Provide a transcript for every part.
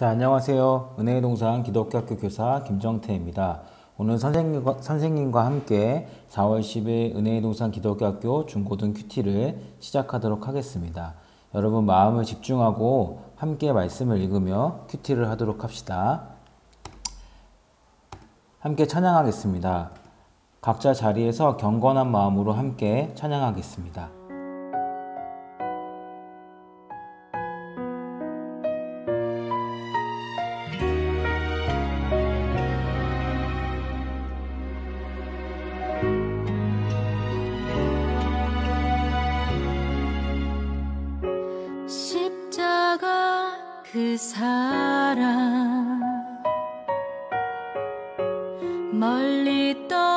자, 안녕하세요. 은혜의 동산 기독교학교 교사 김정태입니다. 오늘 선생님과 함께 4월 10일 은혜의 동산 기독교학교 중고등 큐티를 시작하도록 하겠습니다. 여러분 마음을 집중하고 함께 말씀을 읽으며 큐티를 하도록 합시다. 함께 찬양하겠습니다. 각자 자리에서 경건한 마음으로 함께 찬양하겠습니다. 십자가 그 사랑 멀리 떠나서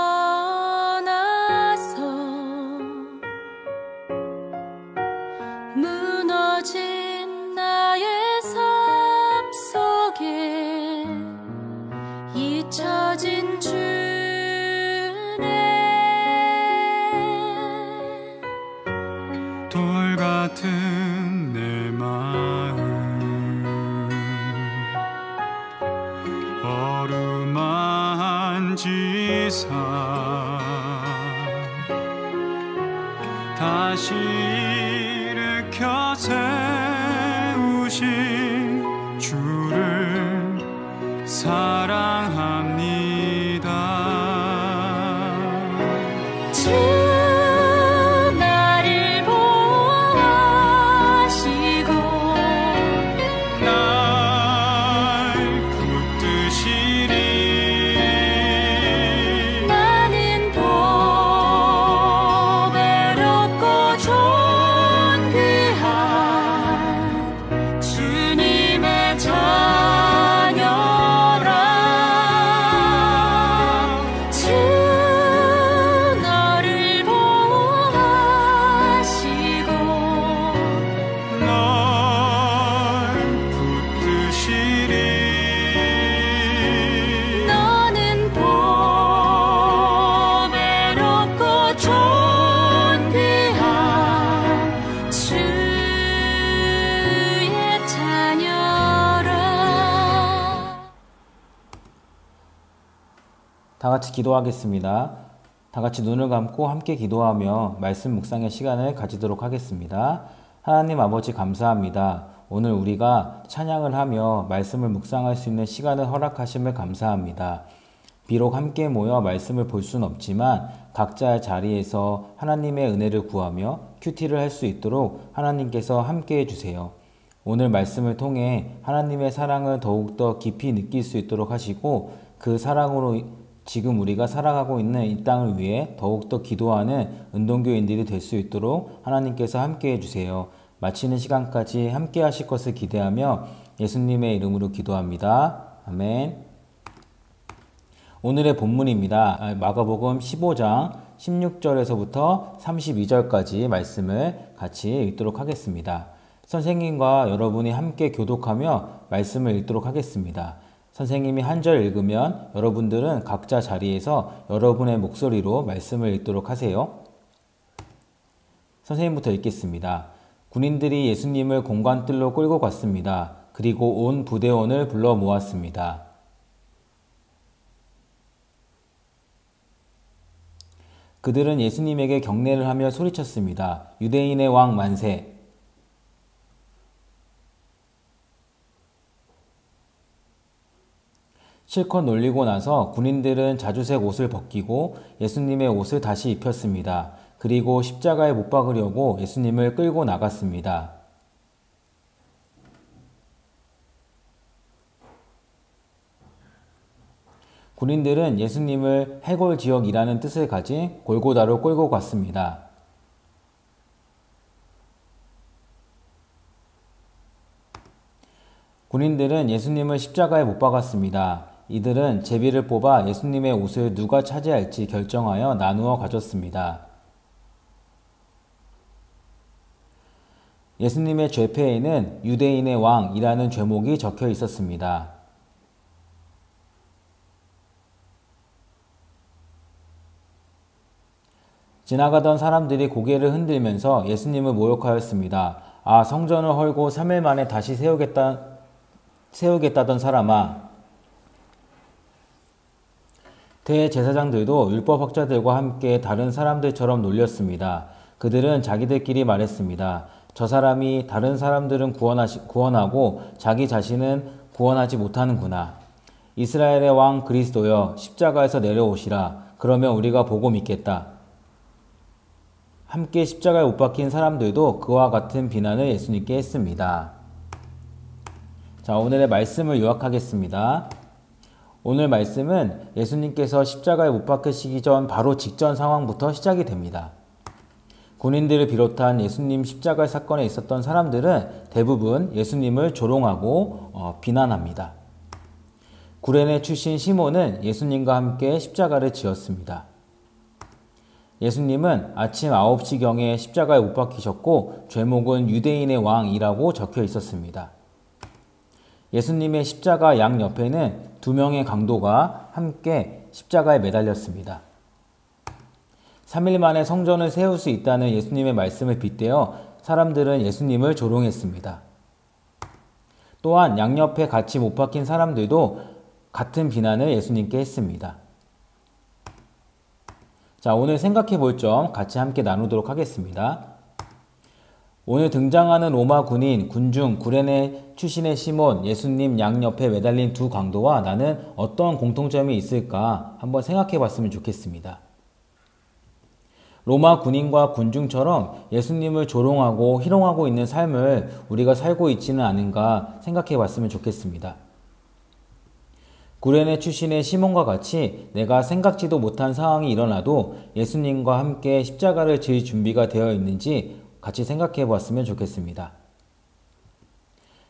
무너진 나의 삶 속에 잊혀진 주네 돌 같은 내 마음 어루만지사 다시 일으켜 세우신 주를 사랑합니다. 나를 보호하시고 날 붙드시리. 나는 보배롭고 존귀한 주님의 자녀라. 주 너를 보호하시고 널 붙드시리. 너는 보배롭고 존귀한 주의 자녀라. 다 같이 기도하겠습니다. 다 같이 눈을 감고 함께 기도하며 말씀 묵상의 시간을 가지도록 하겠습니다. 하나님 아버지 감사합니다. 오늘 우리가 찬양을 하며 말씀을 묵상할 수 있는 시간을 허락하심을 감사합니다. 비록 함께 모여 말씀을 볼 수는 없지만 각자의 자리에서 하나님의 은혜를 구하며 큐티를 할 수 있도록 하나님께서 함께 해주세요. 오늘 말씀을 통해 하나님의 사랑을 더욱더 깊이 느낄 수 있도록 하시고 그 사랑으로 지금 우리가 살아가고 있는 이 땅을 위해 더욱더 기도하는 은동교인들이 될 수 있도록 하나님께서 함께 해주세요. 마치는 시간까지 함께 하실 것을 기대하며 예수님의 이름으로 기도합니다. 아멘. 오늘의 본문입니다. 마가복음 15장 16절에서부터 32절까지 말씀을 같이 읽도록 하겠습니다. 선생님과 여러분이 함께 교독하며 말씀을 읽도록 하겠습니다. 선생님이 한 절 읽으면 여러분들은 각자 자리에서 여러분의 목소리로 말씀을 읽도록 하세요. 선생님부터 읽겠습니다. 군인들이 예수님을 공관뜰로 끌고 갔습니다. 그리고 온 부대원을 불러 모았습니다. 그들은 예수님에게 경례를 하며 소리쳤습니다. 유대인의 왕 만세! 실컷 놀리고 나서 군인들은 자주색 옷을 벗기고 예수님의 옷을 다시 입혔습니다. 그리고 십자가에 못 박으려고 예수님을 끌고 나갔습니다. 군인들은 예수님을 해골 지역이라는 뜻을 가진 골고다로 끌고 갔습니다. 군인들은 예수님을 십자가에 못 박았습니다. 이들은 제비를 뽑아 예수님의 옷을 누가 차지할지 결정하여 나누어 가졌습니다. 예수님의 죄패에는 유대인의 왕이라는 죄목이 적혀 있었습니다. 지나가던 사람들이 고개를 흔들면서 예수님을 모욕하였습니다. 아, 성전을 헐고 3일 만에 다시 세우겠다던 사람아. 대제사장들도 율법 학자들과 함께 다른 사람들처럼 놀렸습니다. 그들은 자기들끼리 말했습니다. 저 사람이 다른 사람들은 구원하고 자기 자신은 구원하지 못하는구나. 이스라엘의 왕 그리스도여, 십자가에서 내려오시라. 그러면 우리가 보고 믿겠다. 함께 십자가에 못 박힌 사람들도 그와 같은 비난을 예수님께 했습니다. 자, 오늘의 말씀을 요약하겠습니다. 오늘 말씀은 예수님께서 십자가에 못 박히시기 전 바로 직전 상황부터 시작이 됩니다. 군인들을 비롯한 예수님 십자가 사건에 있었던 사람들은 대부분 예수님을 조롱하고 비난합니다. 구레네 출신 시몬은 예수님과 함께 십자가를 지었습니다. 예수님은 아침 9시경에 십자가에 못 박히셨고 죄목은 유대인의 왕이라고 적혀 있었습니다. 예수님의 십자가 양옆에는 2명의 강도가 함께 십자가에 매달렸습니다. 3일 만에 성전을 세울 수 있다는 예수님의 말씀을 빗대어 사람들은 예수님을 조롱했습니다. 또한 양옆에 같이 못 박힌 사람들도 같은 비난을 예수님께 했습니다. 자, 오늘 생각해 볼 점 같이 함께 나누도록 하겠습니다. 오늘 등장하는 로마 군인, 군중, 구레네 출신의 시몬, 예수님 양옆에 매달린 2 강도와 나는 어떤 공통점이 있을까 한번 생각해 봤으면 좋겠습니다. 로마 군인과 군중처럼 예수님을 조롱하고 희롱하고 있는 삶을 우리가 살고 있지는 않은가 생각해 봤으면 좋겠습니다. 구레네 출신의 시몬과 같이 내가 생각지도 못한 상황이 일어나도 예수님과 함께 십자가를 질 준비가 되어 있는지 같이 생각해 보았으면 좋겠습니다.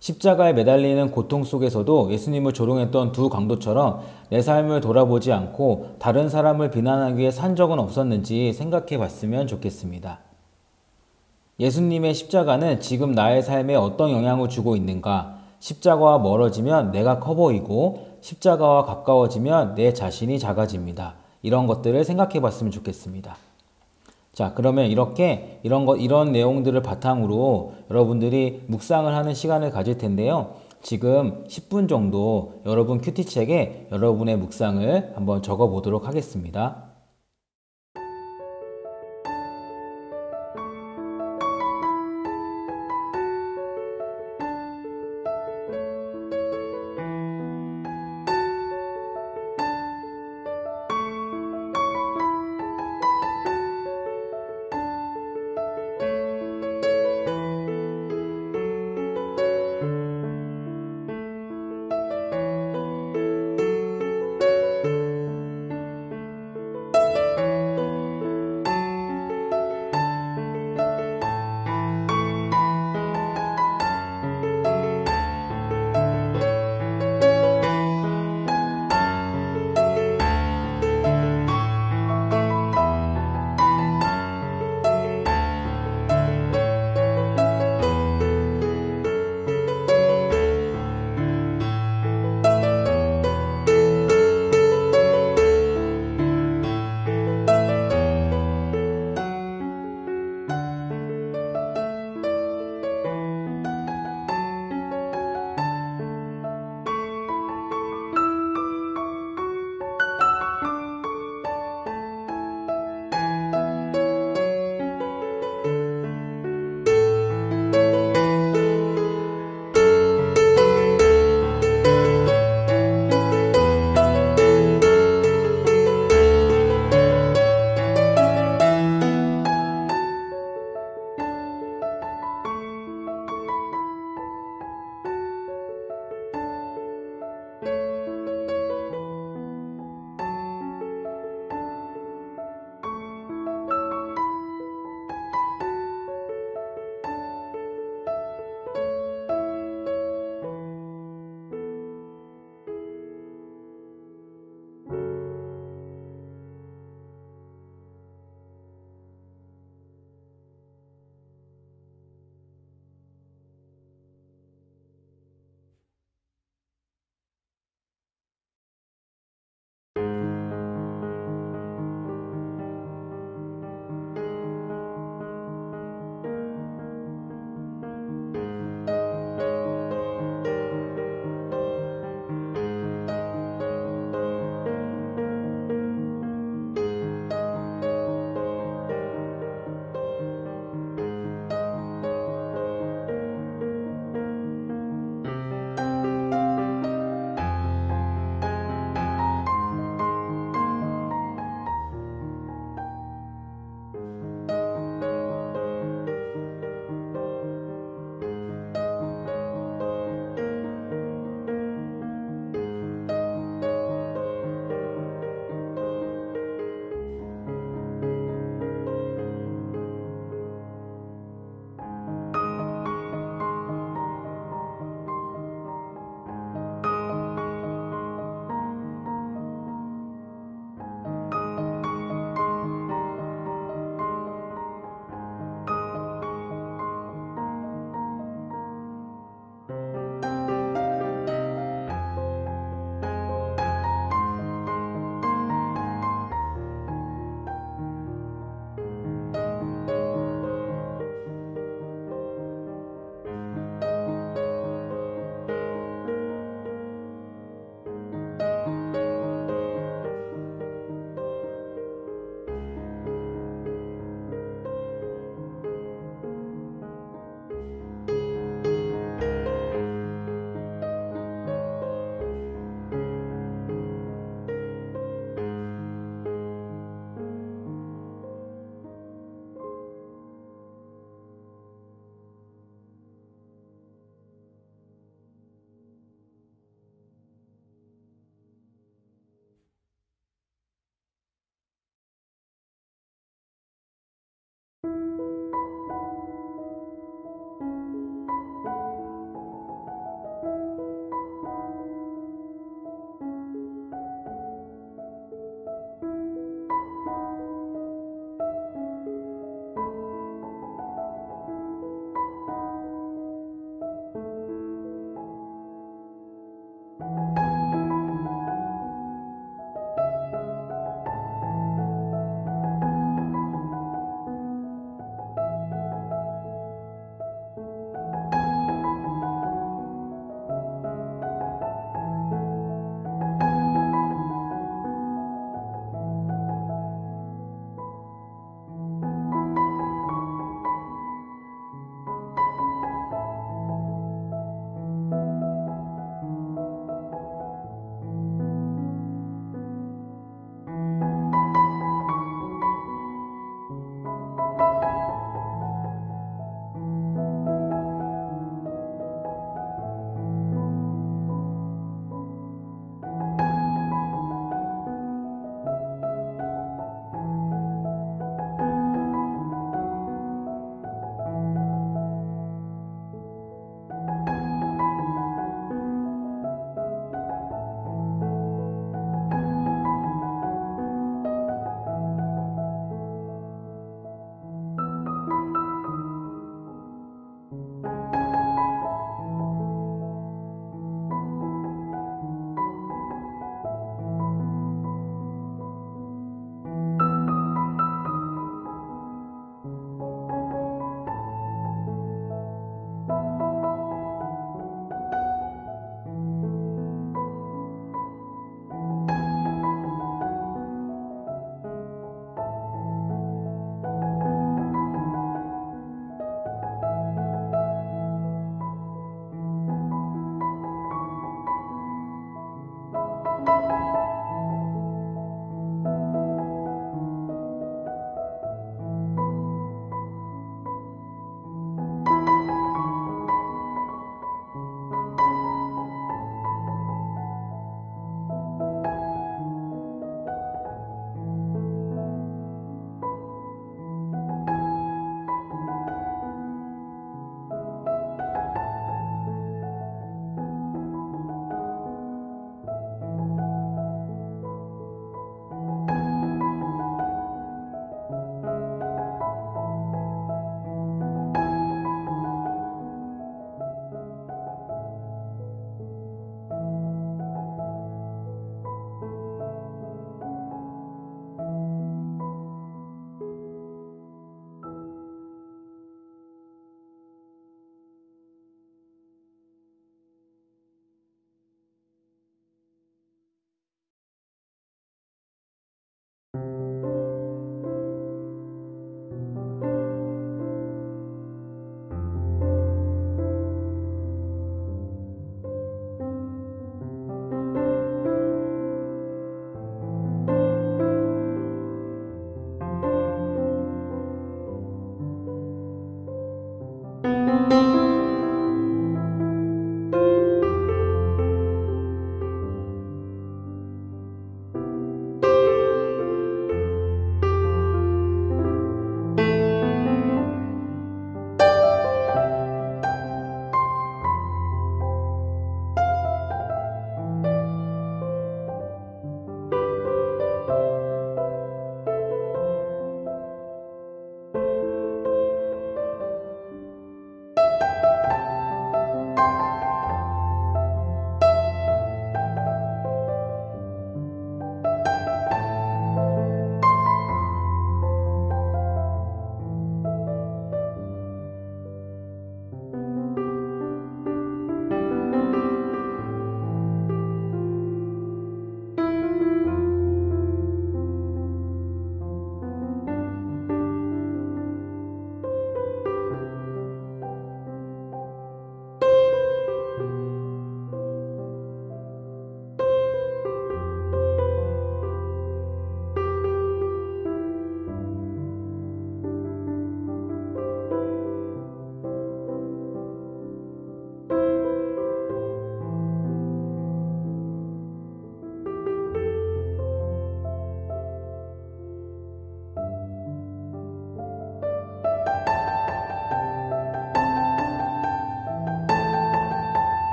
십자가에 매달리는 고통 속에서도 예수님을 조롱했던 2 강도처럼 내 삶을 돌아보지 않고 다른 사람을 비난하기 위해 산 적은 없었는지 생각해 봤으면 좋겠습니다. 예수님의 십자가는 지금 나의 삶에 어떤 영향을 주고 있는가? 십자가와 멀어지면 내가 커 보이고 십자가와 가까워지면 내 자신이 작아집니다. 이런 것들을 생각해 봤으면 좋겠습니다. 자, 그러면 이런 내용들을 바탕으로 여러분들이 묵상을 하는 시간을 가질 텐데요. 지금 10분 정도 여러분 큐티책에 여러분의 묵상을 한번 적어 보도록 하겠습니다.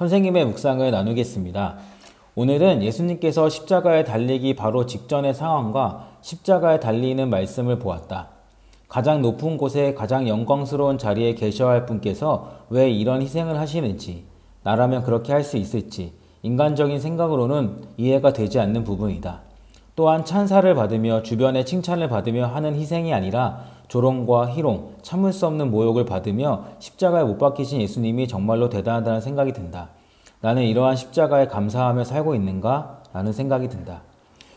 선생님의 묵상을 나누겠습니다. 오늘은 예수님께서 십자가에 달리기 바로 직전의 상황과 십자가에 달리는 말씀을 보았다. 가장 높은 곳에 가장 영광스러운 자리에 계셔야 할 분께서 왜 이런 희생을 하시는지, 나라면 그렇게 할 수 있을지 인간적인 생각으로는 이해가 되지 않는 부분이다. 또한 찬사를 받으며 주변의 칭찬을 받으며 하는 희생이 아니라 조롱과 희롱, 참을 수 없는 모욕을 받으며 십자가에 못 박히신 예수님이 정말로 대단하다는 생각이 든다. 나는 이러한 십자가에 감사하며 살고 있는가? 라는 생각이 든다.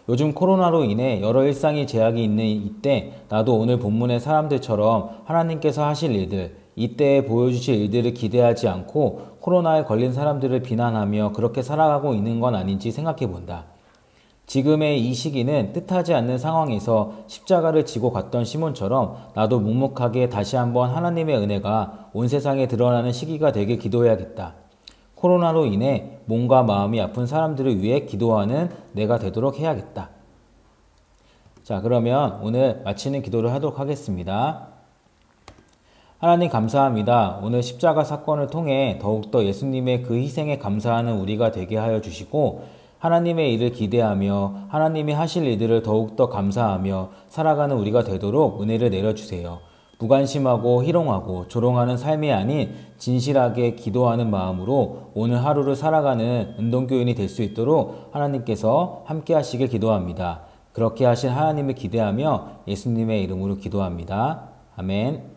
요즘 코로나로 인해 여러 일상의 제약이 있는 이때 나도 오늘 본문의 사람들처럼 하나님께서 하실 일들, 이때에 보여주실 일들을 기대하지 않고 코로나에 걸린 사람들을 비난하며 그렇게 살아가고 있는 건 아닌지 생각해 본다. 지금의 이 시기는 뜻하지 않는 상황에서 십자가를 지고 갔던 시몬처럼 나도 묵묵하게 다시 한번 하나님의 은혜가 온 세상에 드러나는 시기가 되길 기도해야겠다. 코로나로 인해 몸과 마음이 아픈 사람들을 위해 기도하는 내가 되도록 해야겠다. 자, 그러면 오늘 마치는 기도를 하도록 하겠습니다. 하나님 감사합니다. 오늘 십자가 사건을 통해 더욱더 예수님의 그 희생에 감사하는 우리가 되게 하여 주시고 하나님의 일을 기대하며 하나님이 하실 일들을 더욱더 감사하며 살아가는 우리가 되도록 은혜를 내려주세요. 무관심하고 희롱하고 조롱하는 삶이 아닌 진실하게 기도하는 마음으로 오늘 하루를 살아가는 운동교인이 될 수 있도록 하나님께서 함께 하시길 기도합니다. 그렇게 하신 하나님을 기대하며 예수님의 이름으로 기도합니다. 아멘.